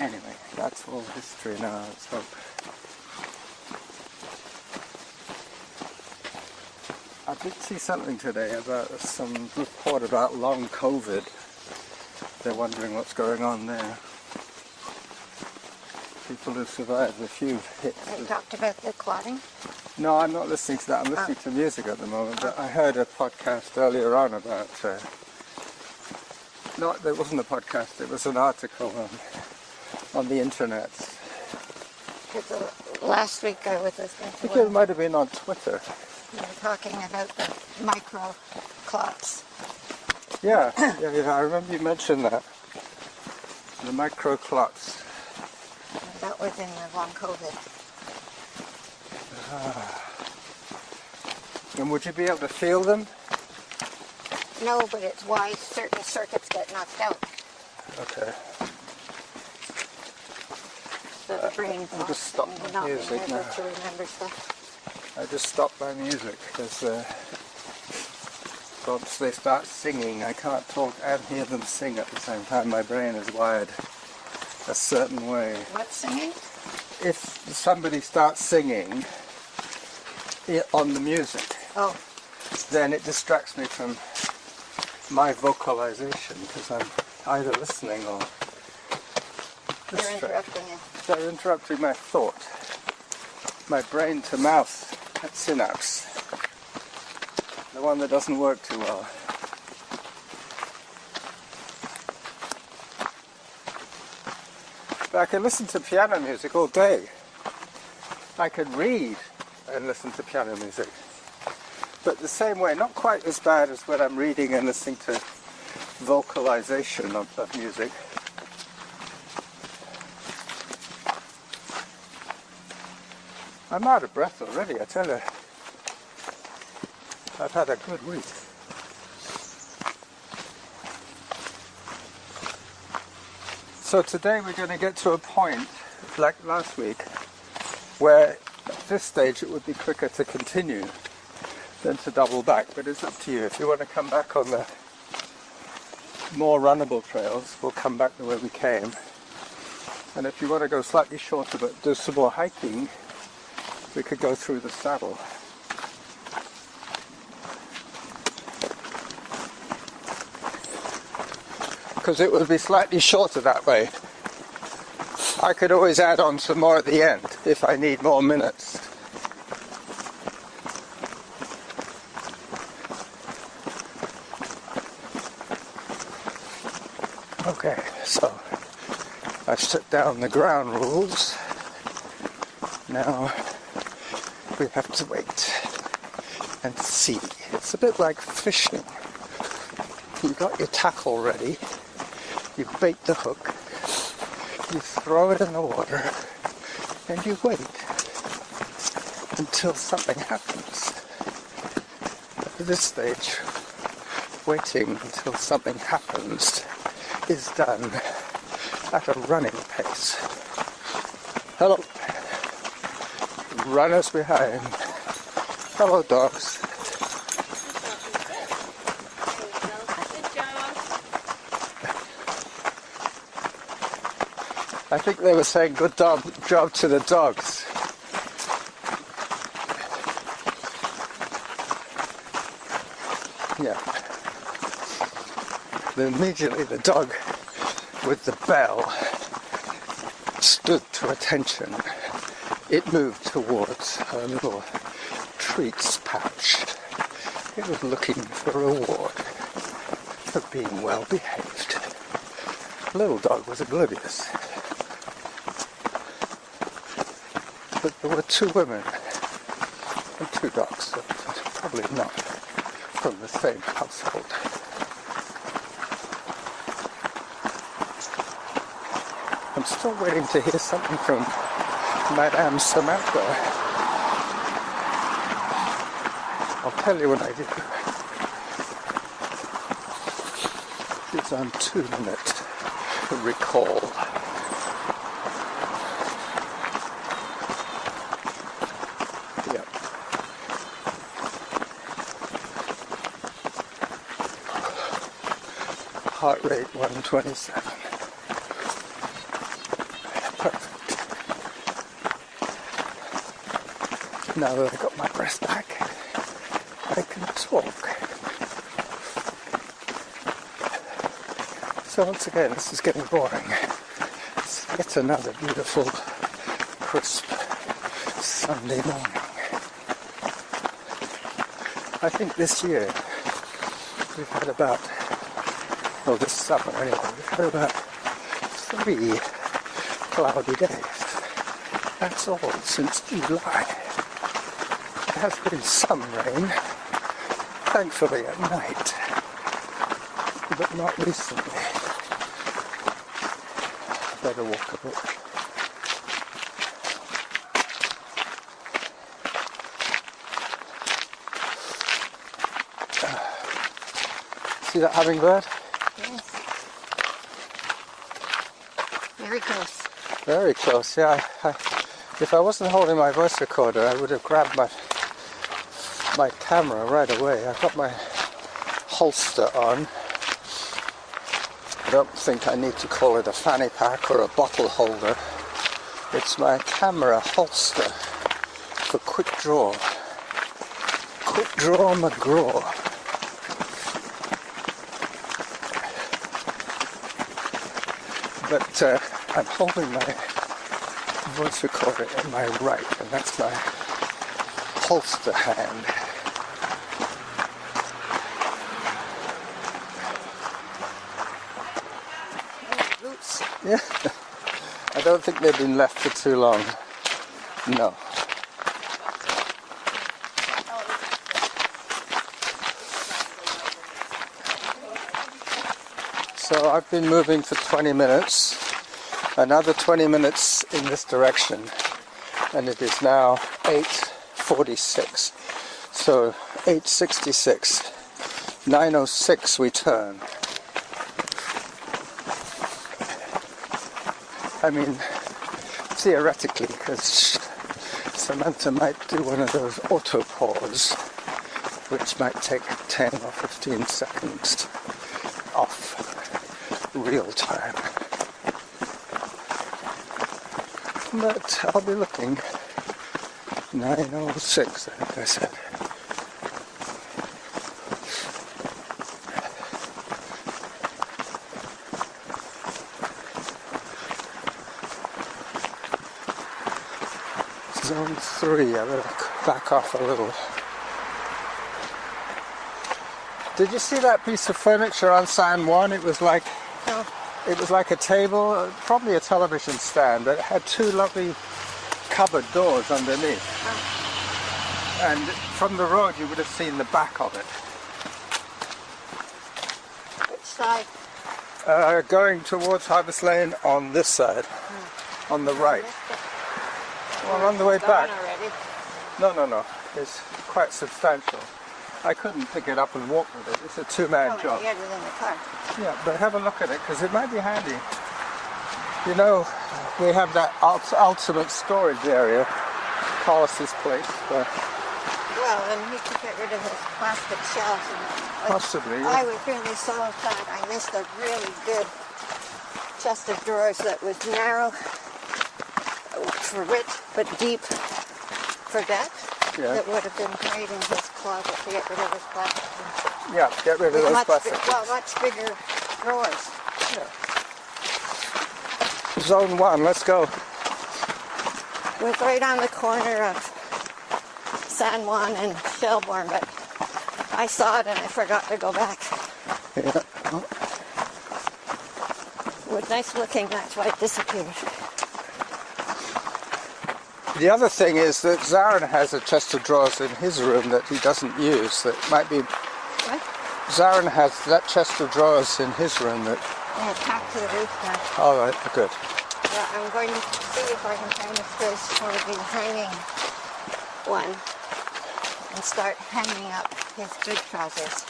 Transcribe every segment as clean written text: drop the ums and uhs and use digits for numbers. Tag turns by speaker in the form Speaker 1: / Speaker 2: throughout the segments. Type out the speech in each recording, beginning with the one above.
Speaker 1: Anyway, that's all history now, let's hope. I did see something today about some report about long COVID. They're wondering what's going on there. People who survived a few hits.
Speaker 2: You talked about the clotting?
Speaker 1: No, I'm not listening to that. I'm listening to music at the moment. But I heard a podcast earlier on about... no, there wasn't a podcast. It was an article on the internet.
Speaker 2: Last week I was listening
Speaker 1: I
Speaker 2: to
Speaker 1: think it might have been on Twitter.
Speaker 2: You were talking about the micro clots.
Speaker 1: Yeah, I remember you mentioned that. The micro clots.
Speaker 2: That was in the long COVID.
Speaker 1: And would you be able to feel them?
Speaker 2: No, but it's why certain circuits get knocked out.
Speaker 1: Okay.
Speaker 2: The brain
Speaker 1: I'll just stop my music now.
Speaker 2: to remember stuff.
Speaker 1: I just stopped my music because once they start singing, I can't talk and hear them sing at the same time. My brain is wired a certain way.
Speaker 2: What's singing?
Speaker 1: If somebody starts singing on the music, then it distracts me from my vocalization because I'm either listening or
Speaker 2: They're interrupting you.
Speaker 1: They're interrupting my thought. My brain to mouth synapse. The one that doesn't work too well. But I can listen to piano music all day. I could read and listen to piano music. But the same way, not quite as bad as when I'm reading and listening to vocalization of music. I'm out of breath already, I tell you. I've had a good week. So today we're going to get to a point, like last week, where at this stage it would be quicker to continue than to double back, but it's up to you. If you want to come back on the more runnable trails, we'll come back the way we came. And if you want to go slightly shorter but do some more hiking, we could go through the saddle. Because it would be slightly shorter that way. I could always add on some more at the end if I need more minutes. Okay, so I've set down the ground rules. Now we have to wait and see. It's a bit like fishing. You've got your tackle ready, you bait the hook, you throw it in the water, and you wait until something happens. At this stage, waiting until something happens is done at a running pace. Hello. Runners behind. Hello, dogs. I think they were saying good job to the dogs. Yeah. Then immediately the dog with the bell stood to attention. It moved towards her little treats pouch. It was looking for a reward for being well behaved. The little dog was oblivious. But there were two women and two dogs, so probably not from the same household. I'm still waiting to hear something from Madame Samantha. I'll tell you when I do. She's on 2-minute recall. Yep. Heart rate 127. Now that I got my breath back, I can talk. So once again, this is getting boring. It's yet another beautiful, crisp Sunday morning. I think this year we've had about, well, this summer anyway, we've had about 3 cloudy days. That's all since July. There has been some rain, thankfully at night, but not recently. Better walk a bit. See that hummingbird?
Speaker 2: Yes. Very close.
Speaker 1: Very close, yeah. If I wasn't holding my voice recorder, I would have grabbed my camera right away. I've got my holster on. I don't think I need to call it a fanny pack or a bottle holder. It's my camera holster for quick draw. Quick draw McGraw. But I'm holding my voice recorder in my right, and that's my holster hand.
Speaker 2: Roots.
Speaker 1: Yeah. I don't think they've been left for too long. No. So I've been moving for 20 minutes, another 20 minutes in this direction, and it is now 8:46. So 8:66, 9:06 we turn. I mean, theoretically, because Samantha might do one of those auto pause, which might take 10 or 15 seconds off real time. But I'll be looking. 9:06, I think I said. Zone 3, I better back off a little. Did you see that piece of furniture on San Juan? It was like a table, probably a television stand, but it had 2 lovely cupboard doors underneath. Oh. And from the road you would have seen the back of it.
Speaker 2: Which side?
Speaker 1: Going towards Harvest Lane on this side, on the right. Well, on the way back. No. It's quite substantial. I couldn't pick it up and walk with it. It's a 2-man job.
Speaker 2: You had it in the car.
Speaker 1: Yeah, but have a look at it because it might be handy. You know, we have that ultimate storage area, Collis's place.
Speaker 2: Well, and he could get rid of his plastic shelves. And,
Speaker 1: possibly.
Speaker 2: I was really so sad. I missed a really good chest of drawers that was narrow for width, but deep for depth.
Speaker 1: Yeah.
Speaker 2: That would have been great in his closet to get rid of his plastic.
Speaker 1: Yeah, get rid of those plastic.
Speaker 2: Much bigger drawers.
Speaker 1: Yeah. Zone 1, let's go.
Speaker 2: It was right on the corner of San Juan and Shelbourne, but I saw it and I forgot to go back.
Speaker 1: Yeah.
Speaker 2: It was nice looking, that's why it disappeared.
Speaker 1: The other thing is that Zarin has a chest of drawers in his room that he doesn't use. That might be.
Speaker 2: What?
Speaker 1: Zarin has that chest of drawers in his room that.
Speaker 2: Yeah, tacked to the roof now.
Speaker 1: All right, good.
Speaker 2: Yeah, I'm going to see if I can find a space for the hanging one and start hanging up his big trousers.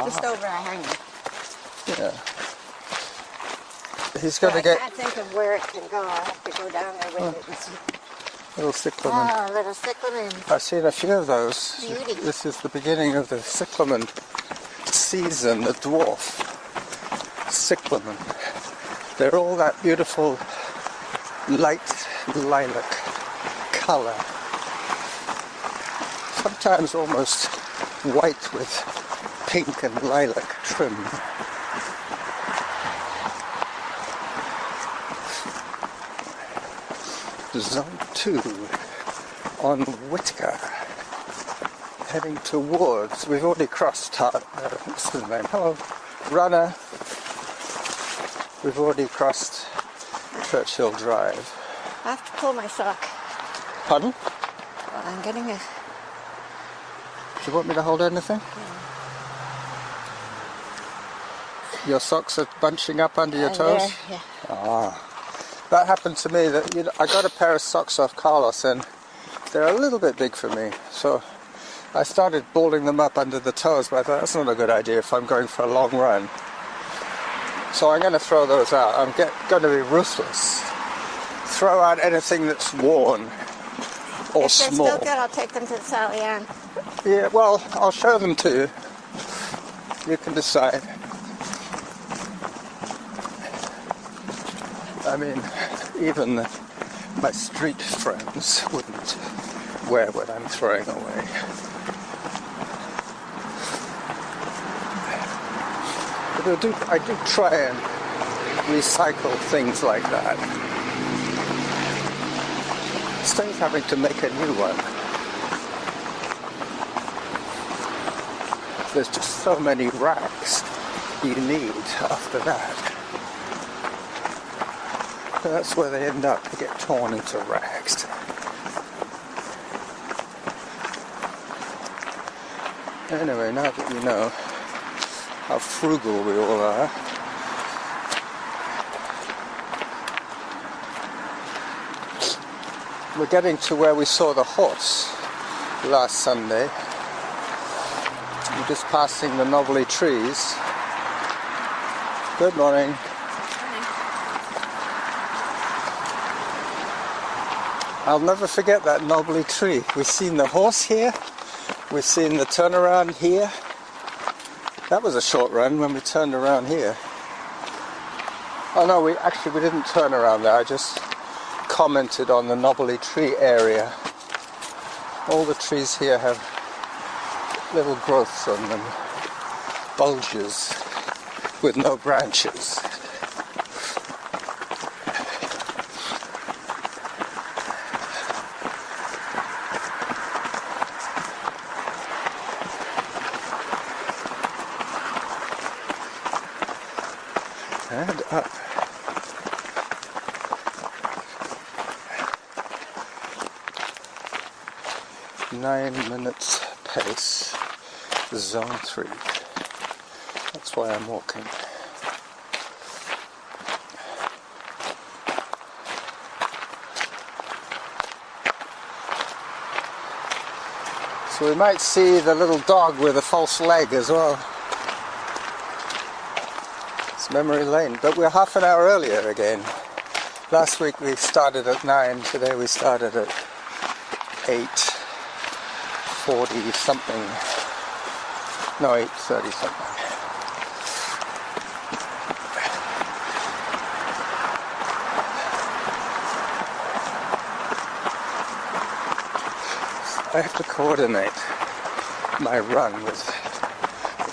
Speaker 2: Just over a hanger.
Speaker 1: Yeah. He's going to
Speaker 2: I
Speaker 1: get.
Speaker 2: can't think of where it can go. I'll have to go down there with it and see.
Speaker 1: Little cyclamen.
Speaker 2: Oh, little cyclamen.
Speaker 1: I've seen a few of those.
Speaker 2: Beauty.
Speaker 1: This is the beginning of the cyclamen season, the dwarf cyclamen. They're all that beautiful light lilac colour. sometimes almost white with pink and lilac trim. Zone 2 on Whitaker, heading towards, we've already crossed, what's his name? Hello, Runner. We've already crossed Churchill Drive.
Speaker 2: I have to pull my sock.
Speaker 1: Pardon?
Speaker 2: Well, I'm getting a...
Speaker 1: Do you want me to hold anything? Your socks are bunching up under your toes?
Speaker 2: There, yeah.
Speaker 1: Ah. That happened to me. That I got a pair of socks off Carlos and they're a little bit big for me. So I started balling them up under the toes, but I thought that's not a good idea if I'm going for a long run. So I'm going to throw those out. I'm going to be ruthless. Throw out anything that's worn or
Speaker 2: if they're
Speaker 1: small.
Speaker 2: still good, I'll take them to Sally Ann.
Speaker 1: Yeah, well, I'll show them to you. You can decide. I mean, even my street friends wouldn't wear what I'm throwing away. But I do try and recycle things like that. Instead of having to make a new one. There's just so many racks you need after that. That's where they end up. They get torn into rags. Anyway, now that you know how frugal we all are, we're getting to where we saw the horse last Sunday. We're just passing the knobbly trees. Good morning. I'll never forget that knobbly tree. We've seen the horse here. We've seen the turnaround here. That was a short run when we turned around here. Oh no, we didn't turn around there. I just commented on the knobbly tree area. All the trees here have little growths on them, bulges with no branches. And up. Nine minutes pace, zone 3. That's why I'm walking. So we might see the little dog with a false leg as well. Memory lane, but we're half an hour earlier again. Last week we started at 9, today we started at 8:40 something. No, 8:30 something. I have to coordinate my run with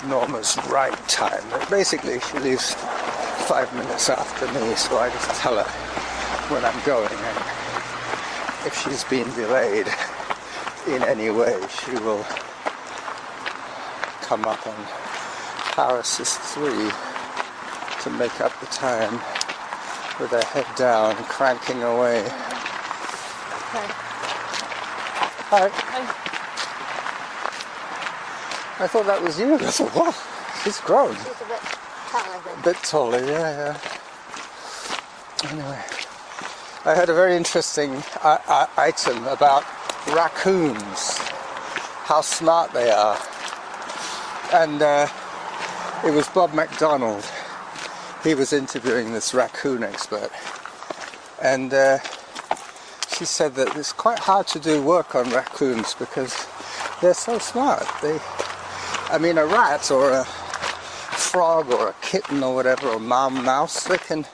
Speaker 1: Norma's ride time. Basically, she leaves 5 minutes after me, so I just tell her when I'm going, and if she's been delayed in any way, she will come up on Power Assist 3 to make up the time with her head down, cranking away.
Speaker 2: Okay.
Speaker 1: Hi.
Speaker 2: Hi.
Speaker 1: I thought that was you. I thought, wow, she's grown.
Speaker 2: She's a bit taller than...
Speaker 1: A bit taller, yeah. Anyway, I heard a very interesting item about raccoons, how smart they are. And it was Bob MacDonald. He was interviewing this raccoon expert. And she said that it's quite hard to do work on raccoons because they're so smart. I mean, a rat or a frog or a kitten or whatever, or mouse, they can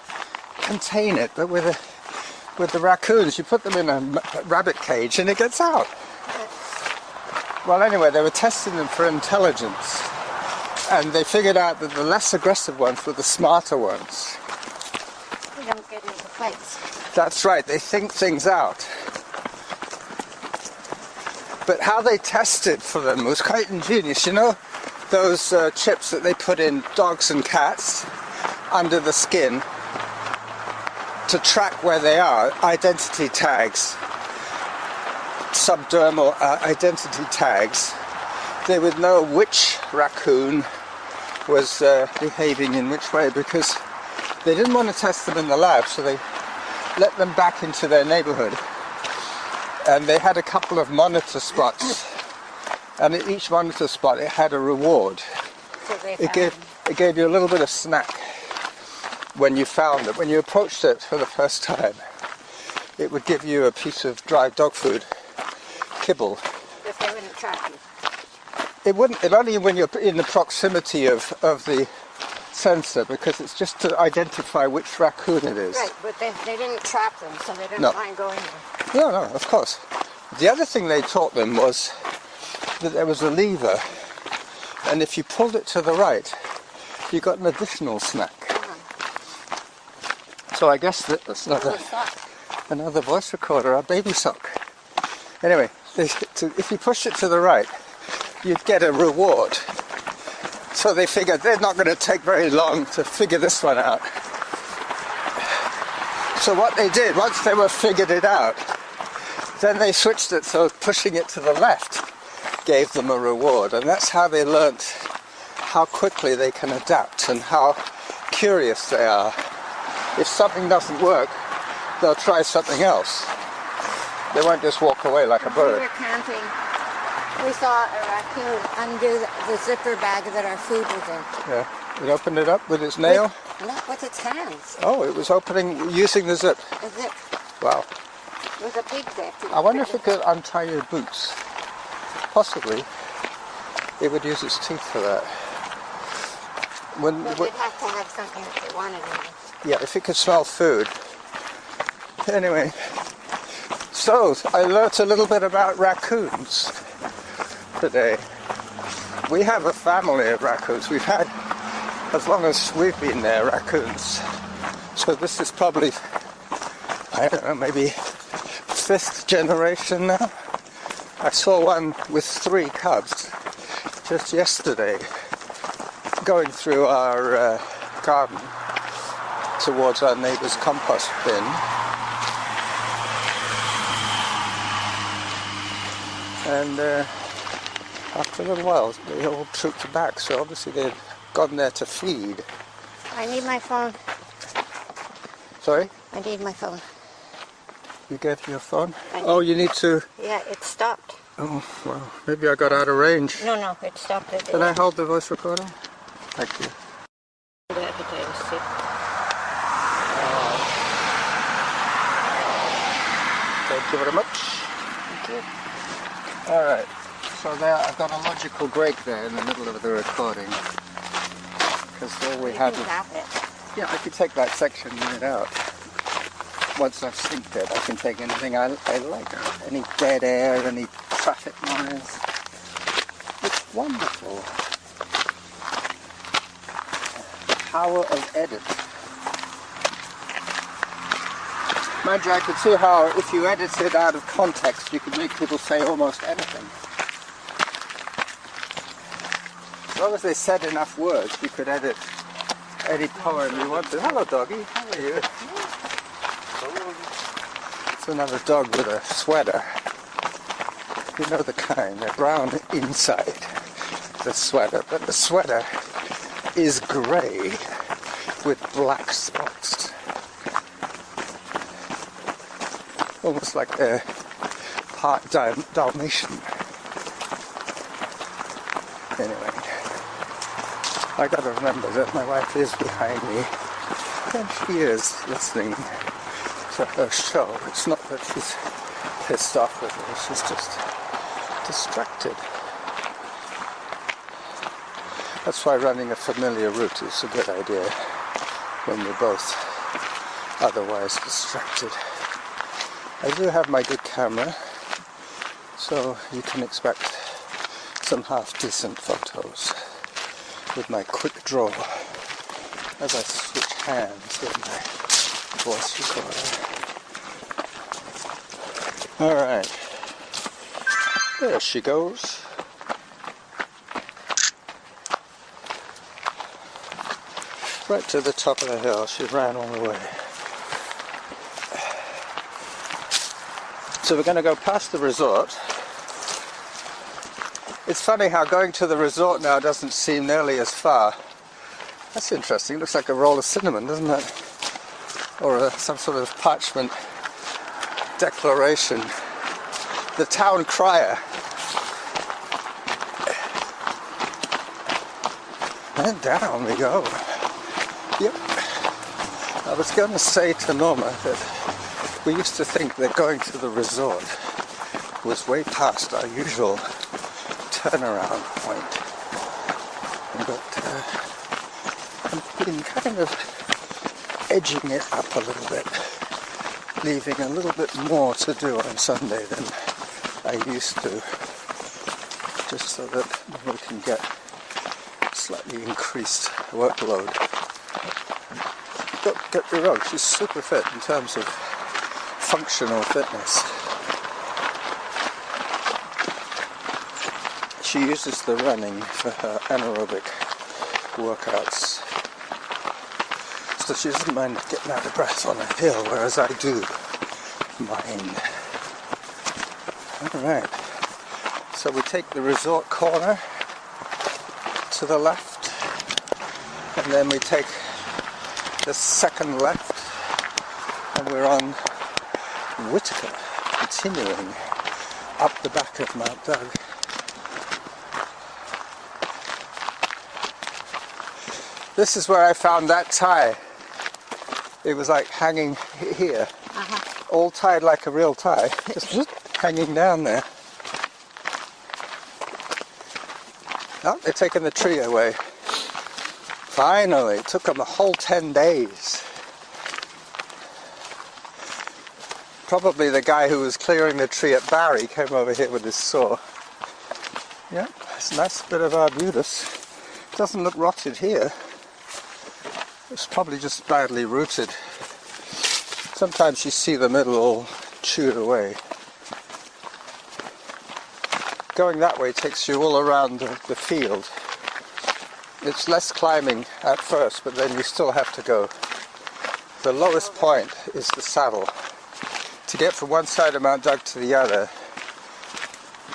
Speaker 1: contain it. But with the raccoons, you put them in a rabbit cage and it gets out. Well, anyway, they were testing them for intelligence, and they figured out that the less aggressive ones were the smarter ones.
Speaker 2: We don't get into fights.
Speaker 1: That's right, they think things out. But how they tested for them was quite ingenious. You know those chips that they put in dogs and cats under the skin to track where they are, identity tags, subdermal identity tags. They would know which raccoon was behaving in which way, because they didn't want to test them in the lab, so they let them back into their neighborhood. And they had a couple of monitor spots, and at each monitor spot it had a reward.
Speaker 2: So
Speaker 1: It gave you a little bit of snack when you found it. When you approached it for the first time, it would give you a piece of dry dog food, kibble.
Speaker 2: If they wouldn't track you.
Speaker 1: It wouldn't, it only when you're in the proximity of the sensor, because it's just to identify which raccoon it is.
Speaker 2: Right, but they didn't trap them, so they didn't
Speaker 1: No.
Speaker 2: mind going there.
Speaker 1: No, of course. The other thing they taught them was that there was a lever, and if you pulled it to the right, you got an additional snack. So I guess that's another voice recorder, a baby sock. Anyway, if you push it to the right, you'd get a reward. So they figured they're not going to take very long to figure this one out. So what they did, once they were figured it out, then they switched it so pushing it to the left gave them a reward. And that's how they learnt how quickly they can adapt and how curious they are. If something doesn't work, they'll try something else. They won't just walk away like a bird.
Speaker 2: We were camping. We saw a raccoon undo the zipper bag that our food was in.
Speaker 1: Yeah. It opened it up with its nail?
Speaker 2: Not with its hands.
Speaker 1: Oh, it was opening using the zip.
Speaker 2: A zip.
Speaker 1: Wow.
Speaker 2: It was a big zip.
Speaker 1: I wonder if it could untie your boots. Possibly. It would use its teeth for that.
Speaker 2: But they'd have to have something that they wanted in it.
Speaker 1: Yeah, if it could smell food. Anyway, so I learnt a little bit about raccoons today. We have a family of raccoons. We've had, as long as we've been there, raccoons. So this is probably, I don't know, maybe 5th generation now. I saw one with 3 cubs just yesterday going through our garden towards our neighbour's compost bin. And after a little while they all trooped back, so obviously they'd gone there to feed.
Speaker 2: I need my phone.
Speaker 1: Sorry?
Speaker 2: I need my phone.
Speaker 1: You gave your phone? Oh, you need to...
Speaker 2: Yeah, it stopped.
Speaker 1: Oh, well, maybe I got out of range.
Speaker 2: No, it stopped.
Speaker 1: Can I hold the voice recorder? Thank you. Thank you very much.
Speaker 2: Thank you.
Speaker 1: Alright, so there I've got a logical break there in the middle of the recording. Because all we had was... Yeah, I could take that section right out. Once I've synced it, I can take anything I like. Any dead air, any traffic noise. It's wonderful. The power of edit. Ms.J, I could see how if you edit it out of context, you could make people say almost anything. As long as they said enough words, you could edit any poem you wanted. Hello, doggy. How are you? It's another dog with a sweater. You know the kind. They're brown inside the sweater, but the sweater is grey with black spots. Almost like a part Dalmatian. Anyway, I gotta remember that my wife is behind me and she is listening to her show. It's not that she's pissed off with me, she's just distracted. That's why running a familiar route is a good idea when you're both otherwise distracted. I do have my good camera, so you can expect some half decent photos with my quick draw as I switch hands with my voice recorder. Alright, there she goes. Right to the top of the hill, she ran all the way. So we're going to go past the resort. It's funny how going to the resort now doesn't seem nearly as far. That's interesting. It looks like a roll of cinnamon, doesn't it? Or some sort of parchment declaration. The town crier. And down we go. Yep. I was going to say to Norma that we used to think that going to the resort was way past our usual turnaround point. But I've been kind of edging it up a little bit, leaving a little bit more to do on Sunday than I used to, just so that we can get slightly increased workload. Don't get me wrong, she's super fit in terms of functional fitness. She uses the running for her anaerobic workouts, so she doesn't mind getting out of breath on a hill, whereas I do mine. Alright, so we take the resort corner to the left, and then we take the second left, and we're on Whitaker, continuing up the back of Mount Doug. This is where I found that tie. It was like hanging here, all tied like a real tie, just hanging down there. Oh, they're taking the tree away. Finally, it took them a whole 10 days. Probably the guy who was clearing the tree at Barry came over here with his saw. Yeah, it's a nice bit of arbutus. Doesn't look rotted here. It's probably just badly rooted. Sometimes you see the middle all chewed away. Going that way takes you all around the field. It's less climbing at first, but then you still have to go. The lowest point is the saddle. To get from one side of Mount Doug to the other,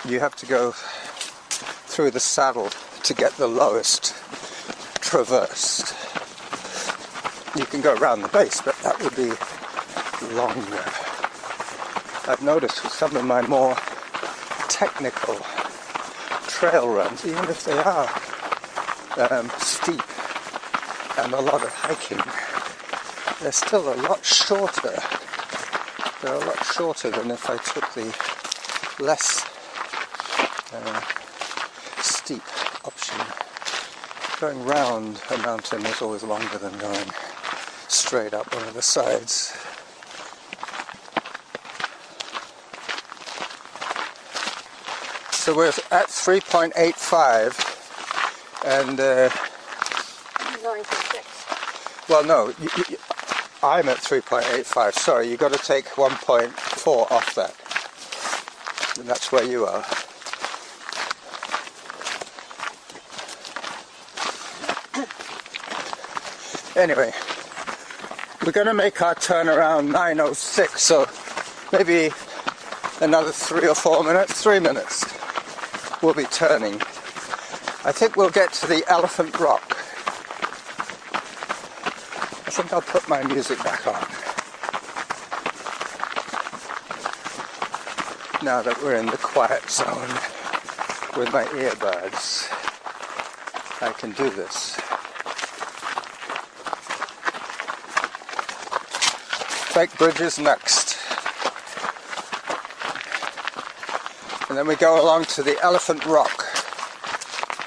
Speaker 1: you have to go through the saddle to get the lowest traversed. You can go around the base, but that would be longer. I've noticed with some of my more technical trail runs, even if they are steep and a lot of hiking, they're still a lot shorter. They're a lot shorter than if I took the less steep option. Going round a mountain is always longer than going straight up one of the sides. So we're at 3.85 and
Speaker 2: I'm going for 6.
Speaker 1: well no, I'm at 3.85, sorry, you've got to take 1.4 off that, and that's where you are. Anyway, we're going to make our turn around 9:06, so maybe another 3 or 4 minutes, 3 minutes, we'll be turning. I think we'll get to the Elephant Rock. I think I'll put my music back on. Now that we're in the quiet zone with my earbuds, I can do this. Fake Bridges next. And then we go along to the Elephant Rock,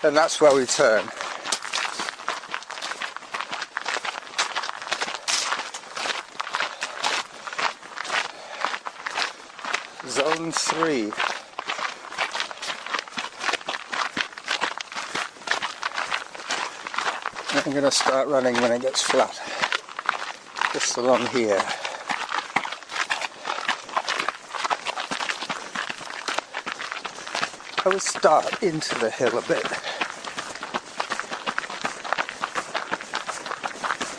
Speaker 1: and that's where we turn. Zone 3. I'm going to start running when it gets flat. Just along here. I would start into the hill a bit.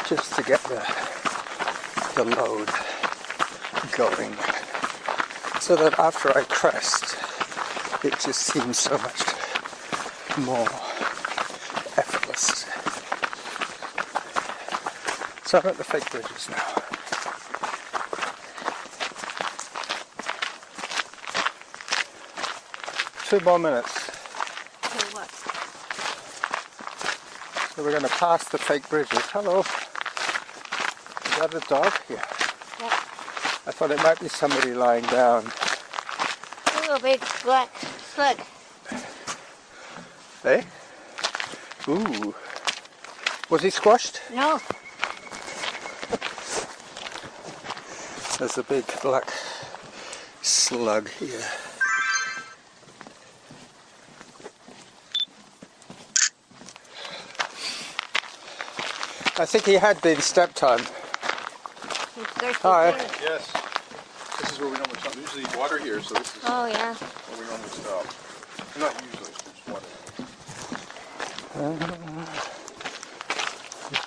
Speaker 1: Just to get the load going. So that after I crest, it just seems so much more effortless. So I'm at the fake bridges now. Two more minutes.
Speaker 2: Okay, what?
Speaker 1: So we're going to pass the fake bridges. Hello. Is that a dog? Yeah.
Speaker 2: Yeah.
Speaker 1: I thought it might be somebody lying down.
Speaker 2: A little big black slug.
Speaker 1: Eh? Ooh. Was he squashed?
Speaker 2: No.
Speaker 1: There's a big black slug here. I think he had been stepped on.
Speaker 2: He's thirsty
Speaker 1: Hi.
Speaker 2: too.
Speaker 3: Yes. This is where we normally stop. Usually water here, so this is
Speaker 2: Oh yeah.
Speaker 3: where we normally stop. Not usually, it's water.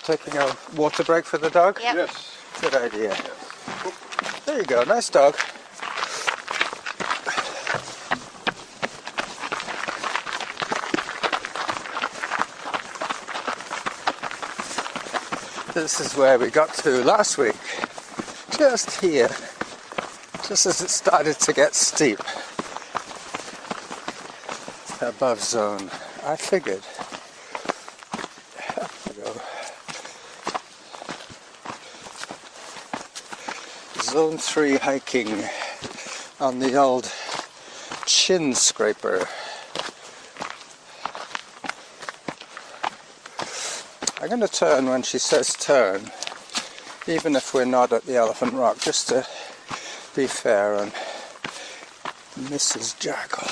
Speaker 1: Taking a water break for the dog?
Speaker 2: Yep.
Speaker 3: Yes.
Speaker 1: Good idea.
Speaker 3: Yes.
Speaker 1: There you go, nice dog. This is where we got to last week. Just here. Just as it started to get steep. Above zone. I figured. Up we go. Zone 3 hiking on the old chin scraper. I'm going to turn when she says turn, even if we're not at the Elephant Rock, just to be fair on Mrs. Jackal.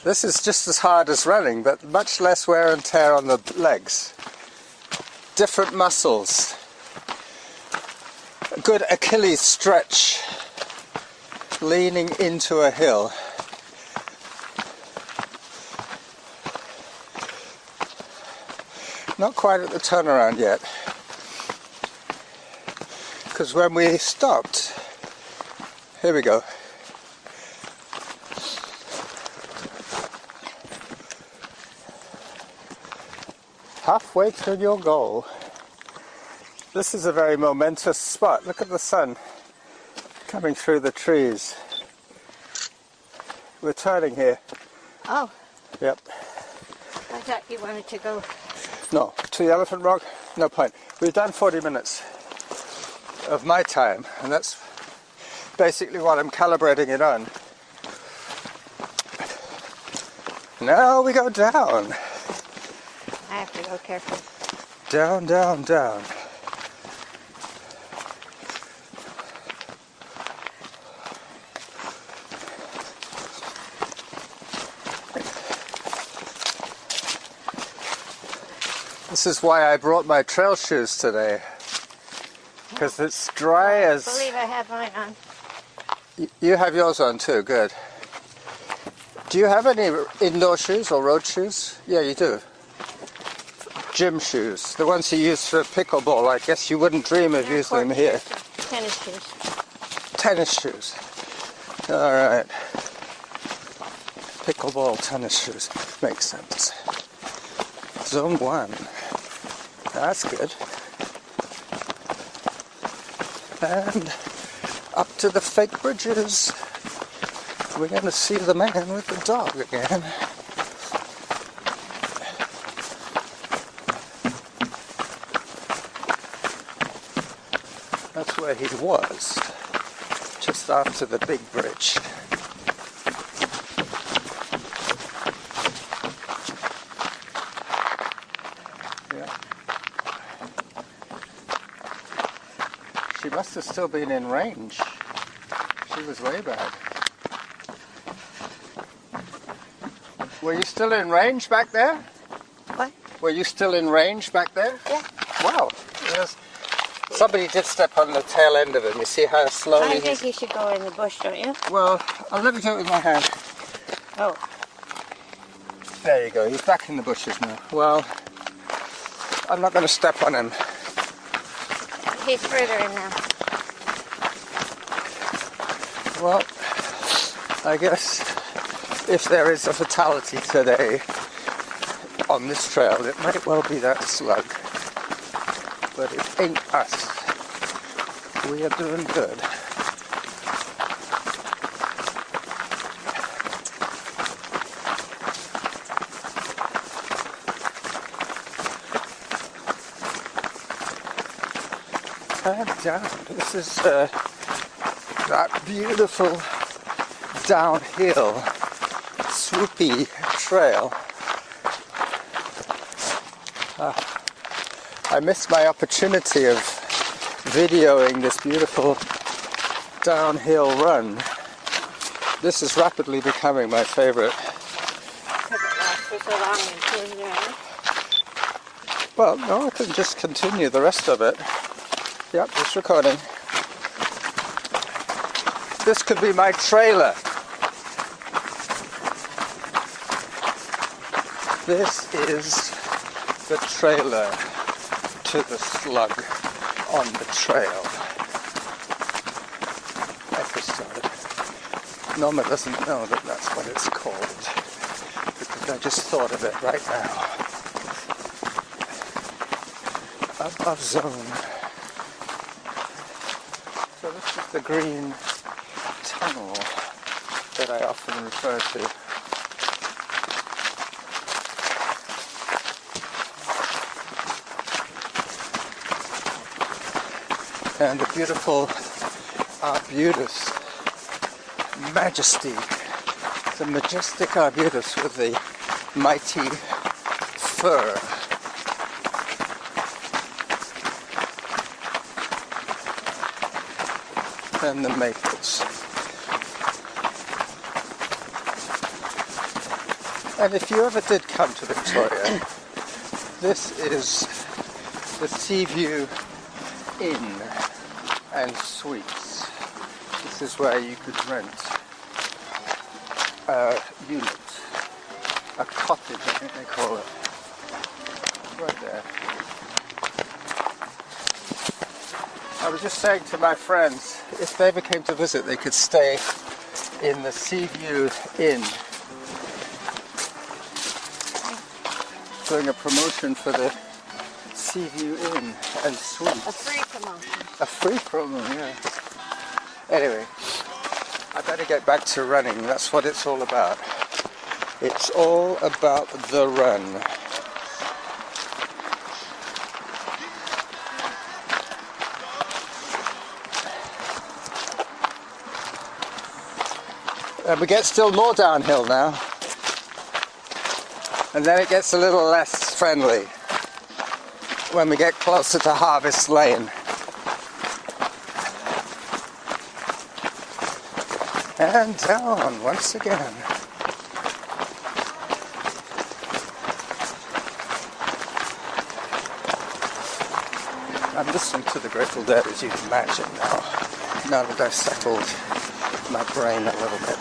Speaker 1: This is just as hard as running, but much less wear and tear on the legs. Different muscles. A good Achilles stretch. Leaning into a hill. Not quite at the turnaround yet. Because when we stopped, here we go. Halfway to your goal. This is a very momentous spot. Look at the sun coming through the trees. We're turning here.
Speaker 2: Oh,
Speaker 1: Yep.
Speaker 2: I thought you wanted to go.
Speaker 1: No, to the Elephant Rock, no point. We've done 40 minutes of my time, and that's basically what I'm calibrating it on. Now we go down.
Speaker 2: I have to go careful.
Speaker 1: Down, down, down. This is why I brought my trail shoes today. Because it's dry
Speaker 2: I
Speaker 1: as...
Speaker 2: believe I have mine on.
Speaker 1: You have yours on too, good. Do you have any indoor shoes or road shoes? Yeah, you do. Gym shoes, the ones you use for pickleball. I guess you wouldn't dream of using them here.
Speaker 2: Tennis shoes.
Speaker 1: Tennis shoes. All right. Pickleball tennis shoes. Makes sense. Zone 1. That's good. And up to the fake bridges. We're going to see the man with the dog again. That's where he was, just after the big bridge. Yeah. She must still been in range. She was way back. Were you still in range back there?
Speaker 2: What?
Speaker 1: Were you still in range back there?
Speaker 2: Yeah.
Speaker 1: Wow. Yes. Somebody did step on the tail end of him. You see how slowly
Speaker 2: I think you should go in the bush, don't you?
Speaker 1: Well, I'll let me do it with my hand.
Speaker 2: Oh.
Speaker 1: There you go. He's back in the bushes now. Well, I'm not going to step on him.
Speaker 2: He's further in now.
Speaker 1: Well, I guess if there is a fatality today on this trail, it might well be that slug. But it ain't us. We are doing good. And down. This is that beautiful downhill, swoopy trail. I missed my opportunity of videoing this beautiful downhill run. This is rapidly becoming my favorite.
Speaker 2: Because it lasts for so long until you're in.
Speaker 1: Well, no, I can just continue the rest of it. Yep, it's recording. This could be my trailer. This is the trailer to the slug on the trail episode. Norma doesn't know that that's what it's called because I just thought of it right now. Above zone. So this is the green tunnel that I often refer to. And the beautiful arbutus, majesty, the majestic arbutus with the mighty fir. And the maples. And if you ever did come to Victoria, this is the Seaview Inn and Suites. This is where you could rent a unit, a cottage I think they call it, right there. I was just saying to my friends, if they ever came to visit, they could stay in the Seaview Inn. Doing a promotion for the Seaview Inn and Suites.
Speaker 2: A free promotion.
Speaker 1: A free promo, yeah. Anyway, I better get back to running. That's what it's all about. It's all about the run. And we get still more downhill now. And then it gets a little less friendly when we get closer to Harvest Lane. And down once again. I'm listening to the Grateful Dead, as you can imagine now that I've settled my brain a little bit.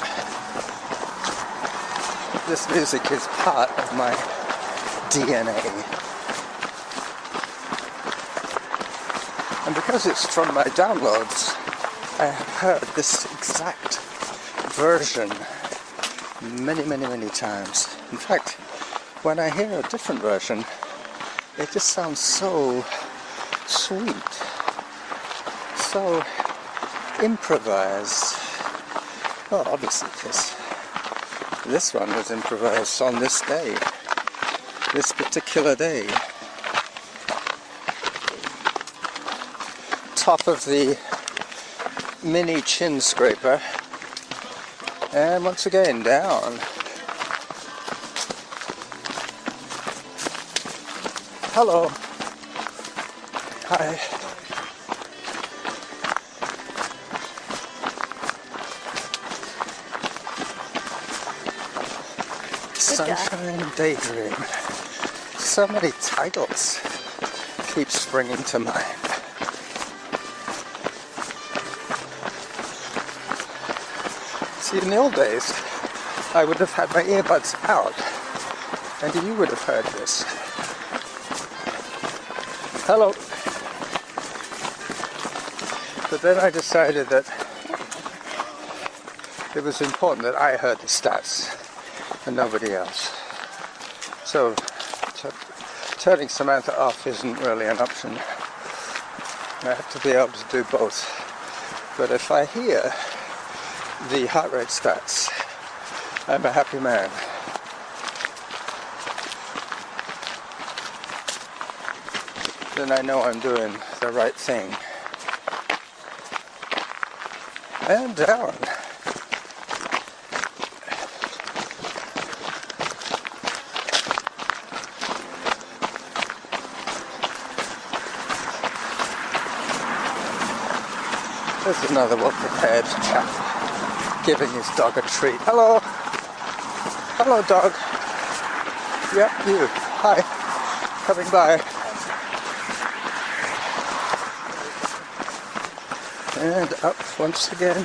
Speaker 1: This music is part of my DNA. And because it's from my downloads, I have heard this exact version many, many, many times. In fact, when I hear a different version, it just sounds so sweet, so improvised. Well, obviously, because this one was improvised on this day, this particular day. Top of the mini chin scraper, and once again down. Hello. Hi. Sunshine Daydream. So many titles keep springing to mind. See, in the old days, I would have had my earbuds out, and you would have heard this. Hello. But then I decided that it was important that I heard the stats and nobody else. So turning Samantha off isn't really an option. I have to be able to do both. But if I hear the heart rate stats, I'm a happy man. Then I know I'm doing the right thing. And down. There's another well-prepared chap giving his dog a treat. Hello! Hello, dog. Yep, you. Hi. Coming by. And up once again.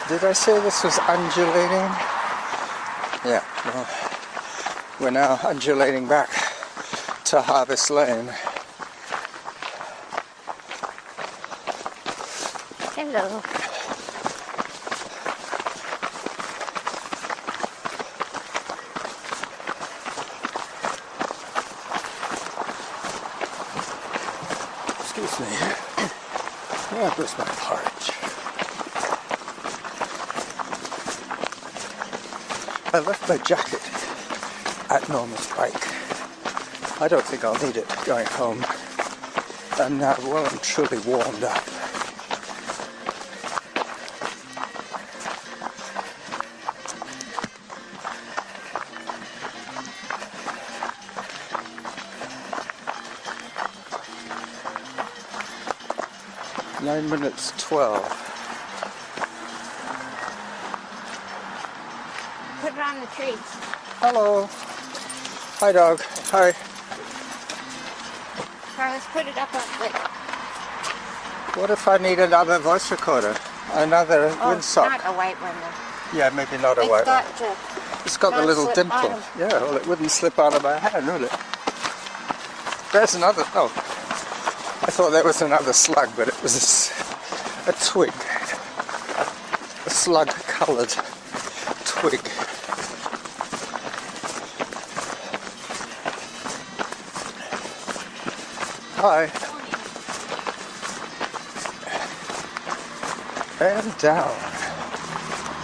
Speaker 1: Did I say this was undulating? Yeah, well, we're now undulating back to Harvest Lane.
Speaker 2: Hello.
Speaker 1: Excuse me. Where was my porridge? I left my jacket at Norma's bike. I don't think I'll need it going home. I'm now well and truly warmed up. Nine minutes 12.
Speaker 2: Put it on the tree.
Speaker 1: Hello. Hi, dog. Hi.
Speaker 2: Carlos, put it up on the...
Speaker 1: What if I need another voice recorder? Another windsock?
Speaker 2: Not a white one though.
Speaker 1: Yeah, maybe not a white one. It's got the
Speaker 2: not
Speaker 1: little
Speaker 2: slip
Speaker 1: dimple.
Speaker 2: bottom.
Speaker 1: Yeah, well, it wouldn't slip out of my hand, would it? There's another. Oh, I thought there was another slug, but it was a twig. A slug-coloured twig. Hi. And down.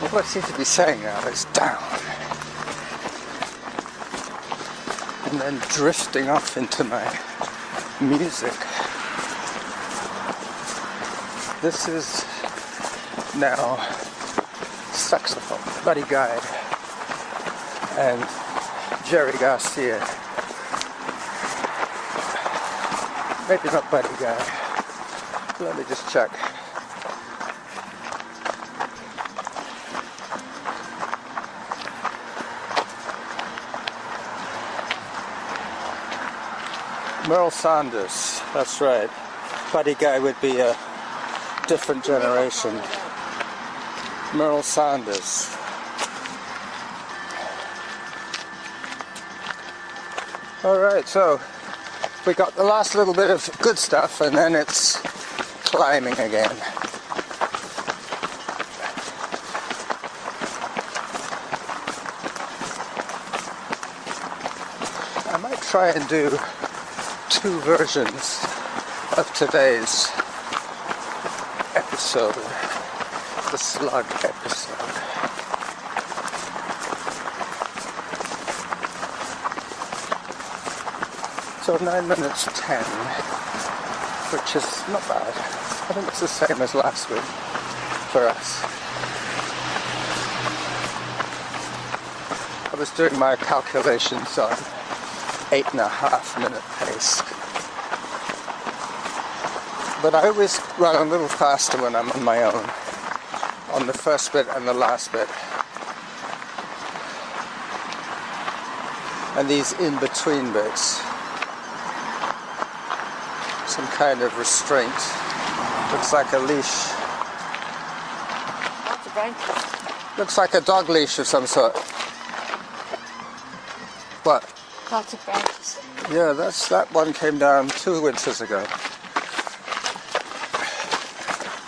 Speaker 1: All I seem to be saying now is down. And then drifting off into my music. This is now saxophone, Buddy Guide, and Jerry Garcia. Maybe not Buddy Guide. Let me just check. Merle Sanders, that's right. Buddy Guy would be a different generation. Merle Sanders. Alright, so we got the last little bit of good stuff and then it's climbing again. I might try and do two versions of today's episode, the Slug episode. So 9 minutes 10, which is not bad. I think it's the same as last week for us. I was doing my calculations on 8.5 minute pace. But I always run a little faster when I'm on my own, on the first bit and the last bit. and these in-between bits. Some kind of restraint. Looks like a leash.
Speaker 2: Lots of branches.
Speaker 1: Looks like a dog leash of some sort. What?
Speaker 2: Lots of branches.
Speaker 1: Yeah, that one came down 2 winters ago.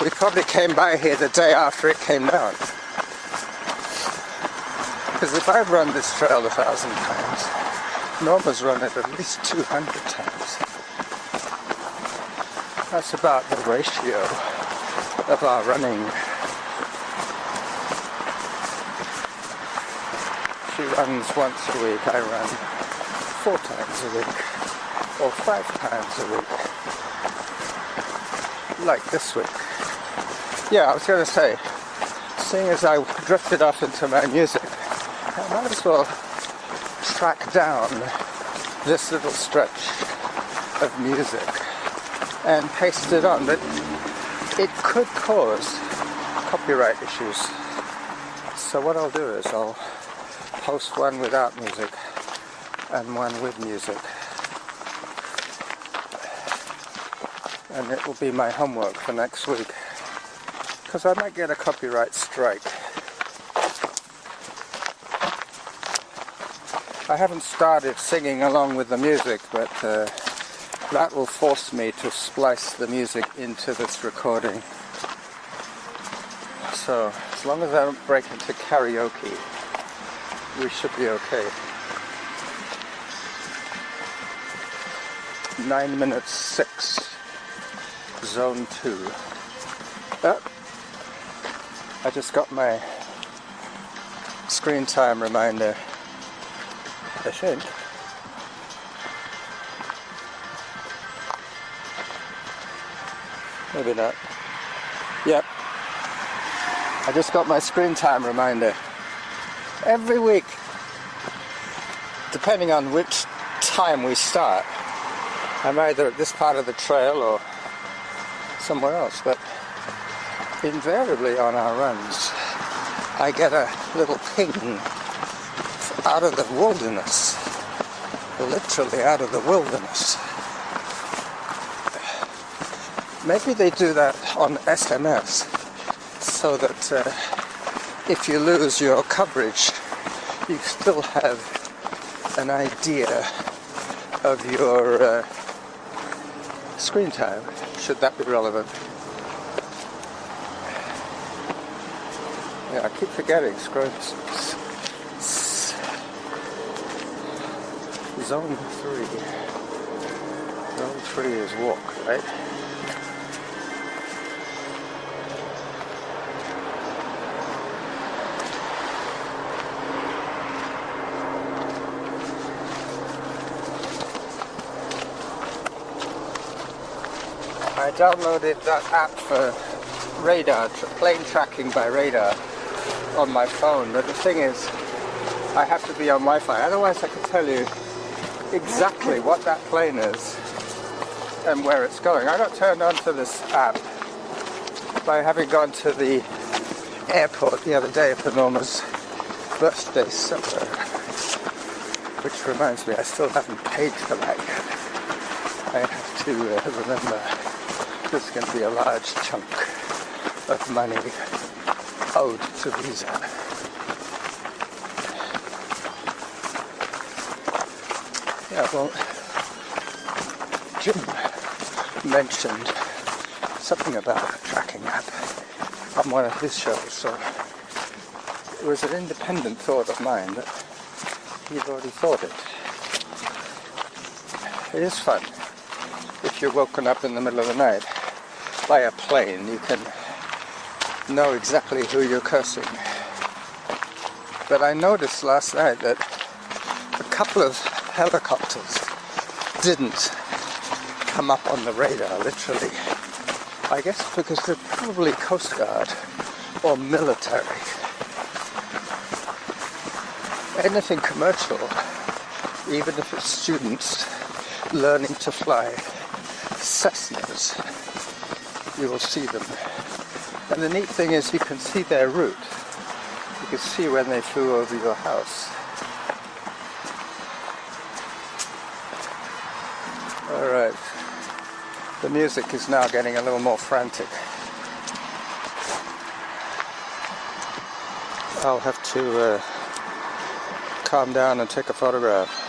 Speaker 1: We probably came by here the day after it came down. Because if I've run this trail 1,000 times, Norma's run it at least 200 times. That's about the ratio of our running. She runs once a week, I run 4 times a week, or 5 times a week, like this week. Yeah, I was going to say, seeing as I drifted off into my music, I might as well track down this little stretch of music and paste it on, but it could cause copyright issues. So what I'll do is I'll post one without music and one with music, and it will be my homework for next week, because I might get a copyright strike. I haven't started singing along with the music, but that will force me to splice the music into this recording. So as long as I don't break into karaoke, we should be okay. 9 minutes 6, zone 2. I just got my screen time reminder, I think. Maybe not. Yep. I just got my screen time reminder. Every week, depending on which time we start, I'm either at this part of the trail or somewhere else, but invariably on our runs, I get a little ping out of the wilderness, literally out of the wilderness. Maybe they do that on SMS, so that if you lose your coverage, you still have an idea of your screen time, should that be relevant. Yeah, I keep forgetting. Zone 3. Zone 3 is walk, right? I downloaded that app for radar, plane tracking by radar on my phone, but the thing is, I have to be on Wi-Fi, otherwise I could tell you exactly what that plane is and where it's going. I got turned on to this app by having gone to the airport the other day for Norma's birthday supper, which reminds me I still haven't paid for that yet. I have to remember there's going to be a large chunk of money owed to Visa. Yeah, well, Jim mentioned something about a tracking app on one of his shows, so it was an independent thought of mine that he'd already thought it. It is fun. If you're woken up in the middle of the night by a plane, you can know exactly who you're cursing. But I noticed last night that a couple of helicopters didn't come up on the radar, literally. I guess because they're probably Coast Guard or military. Anything commercial, even if it's students learning to fly Cessnas, you will see them. And the neat thing is you can see their route. You can see when they flew over your house. Alright, the music is now getting a little more frantic. I'll have to calm down and take a photograph.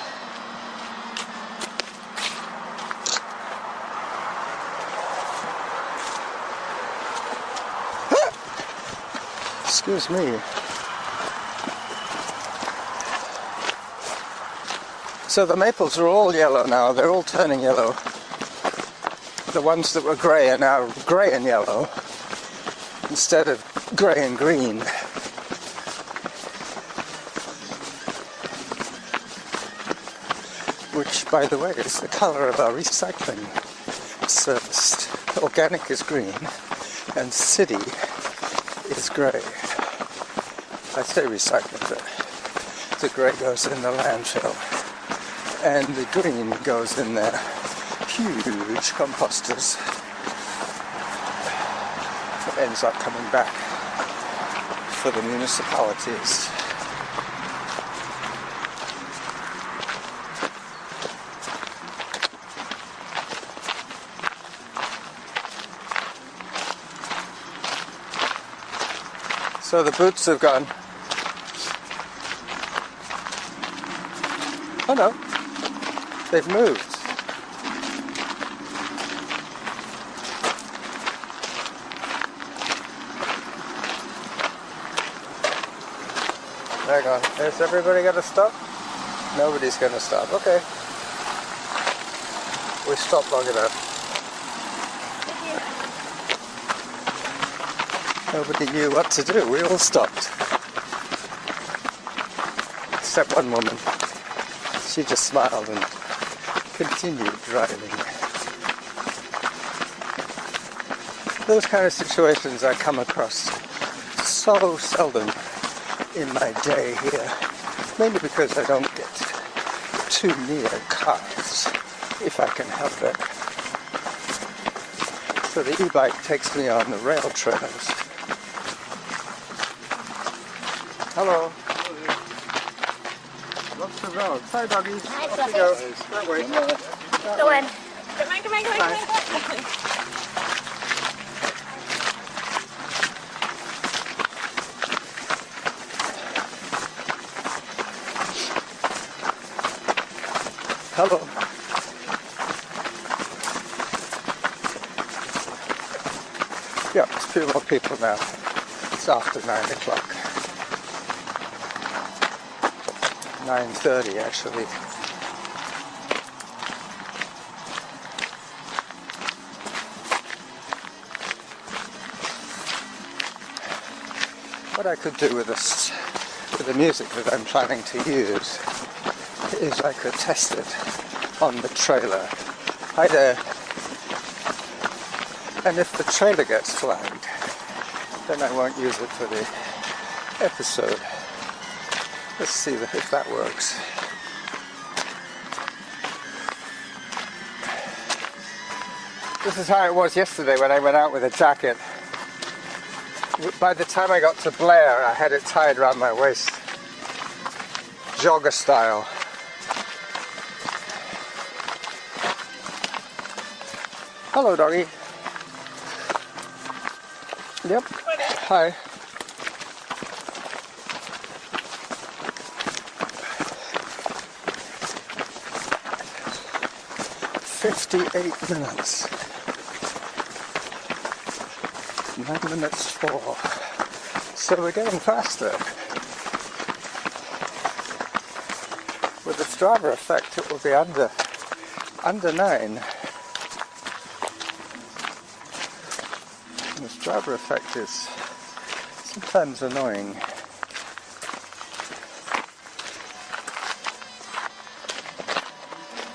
Speaker 1: Excuse me. So the maples are all yellow now, they're all turning yellow. The ones that were grey are now grey and yellow instead of grey and green. Which, by the way, is the colour of our recycling service. Organic is green and city is grey. I say recycling, but the grey goes in the landfill and the green goes in the huge composters. It ends up coming back for the municipalities. So the boots have gone. Oh no, they've moved. Hang on, is everybody going to stop? Nobody's going to stop, okay. We stopped long enough. Nobody knew what to do, we all stopped. Except one woman. She just smiled and continued driving. Those kind of situations I come across so seldom in my day here. Mainly because I don't get too near cars, if I can help it. So the e-bike takes me on the rail trails. Hello. Lots of roads. Hi, doggies.
Speaker 2: Hi,
Speaker 1: Off you
Speaker 2: Fluffy.
Speaker 1: go. That way.
Speaker 2: Go in. Come on.
Speaker 1: Hello. Yeah, there's a few more people now. It's after 9 o'clock. 9:30 actually. What I could do with this, with the music that I'm planning to use, is I could test it on the trailer. Either, and if the trailer gets flagged, then I won't use it for the episode. Let's see if that works. This is how it was yesterday when I went out with a jacket. By the time I got to Blair, I had it tied around my waist. Jogger style. Hello, doggy. Yep. Hi. "58 minutes. 9 minutes 4. So we're getting faster. With the Strava effect, it will be under 9. The Strava effect is sometimes annoying.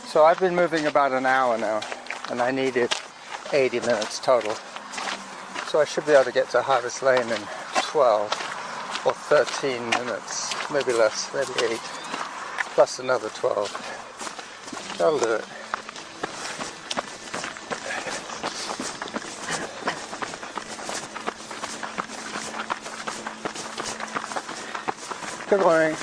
Speaker 1: So I've been moving about an hour now, and I needed 80 minutes total. So I should be able to get to Harvest Lane in 12 or 13 minutes, maybe less, maybe 8, plus another 12. That'll do it. Good morning.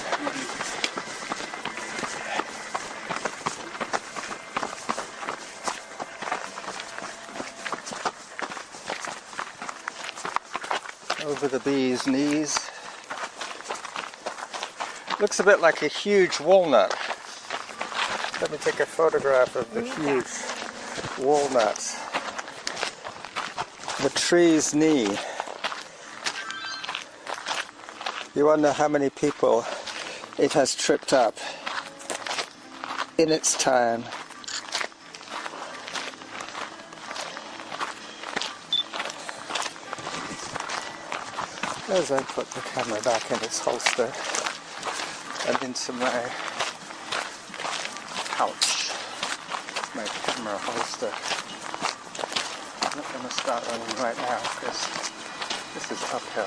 Speaker 1: over the bee's knees. Looks a bit like a huge walnut. Let me take a photograph of the huge walnut. The tree's knee. You wonder how many people it has tripped up in its time. As I put the camera back in its holster and into my pouch, my camera holster. I'm not going to start running right now because this is uphill.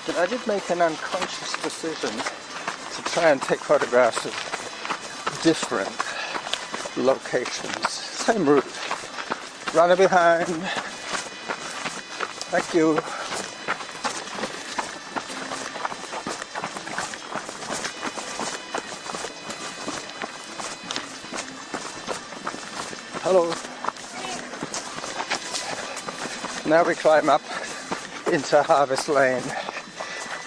Speaker 1: But I did make an unconscious decision to try and take photographs of different locations. Same route. Runner behind. Thank you. Hello. Now we climb up into Harvest Lane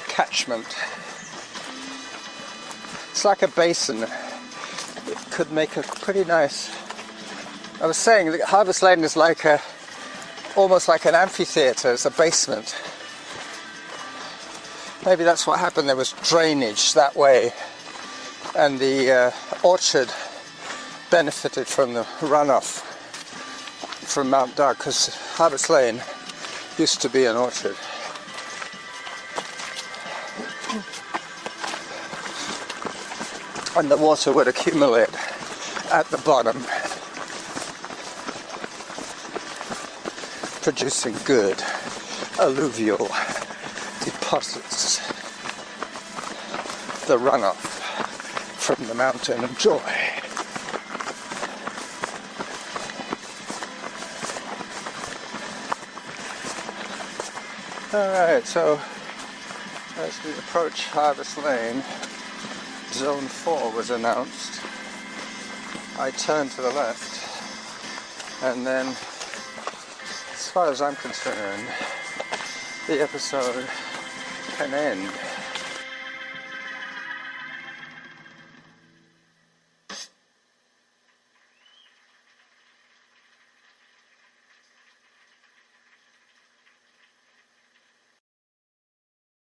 Speaker 1: catchment. It's like a basin. It could make a pretty nice... I was saying that Harvest Lane is like almost like an amphitheatre. It's a basement. Maybe that's what happened. There was drainage that way, and the orchard benefited from the runoff from Mount Doug, because Harvest Lane used to be an orchard. And the water would accumulate at the bottom, producing good alluvial deposits. The runoff from the Mountain of Joy. Alright, so as we approach Harvest Lane, Zone 4 was announced. I turned to the left, and then, as far as I'm concerned, the episode can end.